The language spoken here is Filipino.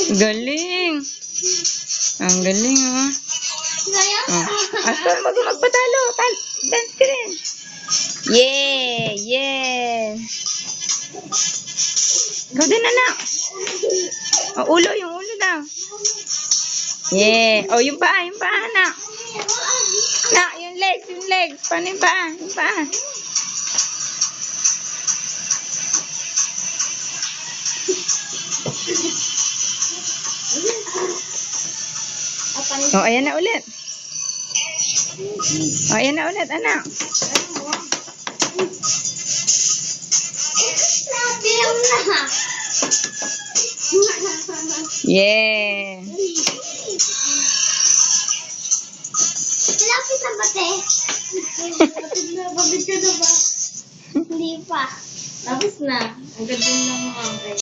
Galing. Ang galing, oh. Asal, magpatalo. Dance ka rin. Yeah! Yeah! Ikaw din, anak. Oh, yung ulo daw. Yeah! Oh, yung paa, anak. Anak, yung legs. Paano yung paa? Yung paa. Oh, ayan na ulit. Oh, ayan na ulit, anak. Yeah. Lapis na pati. Babid ka na ba? Hindi pa. Tapos na. Ang ganda ng mga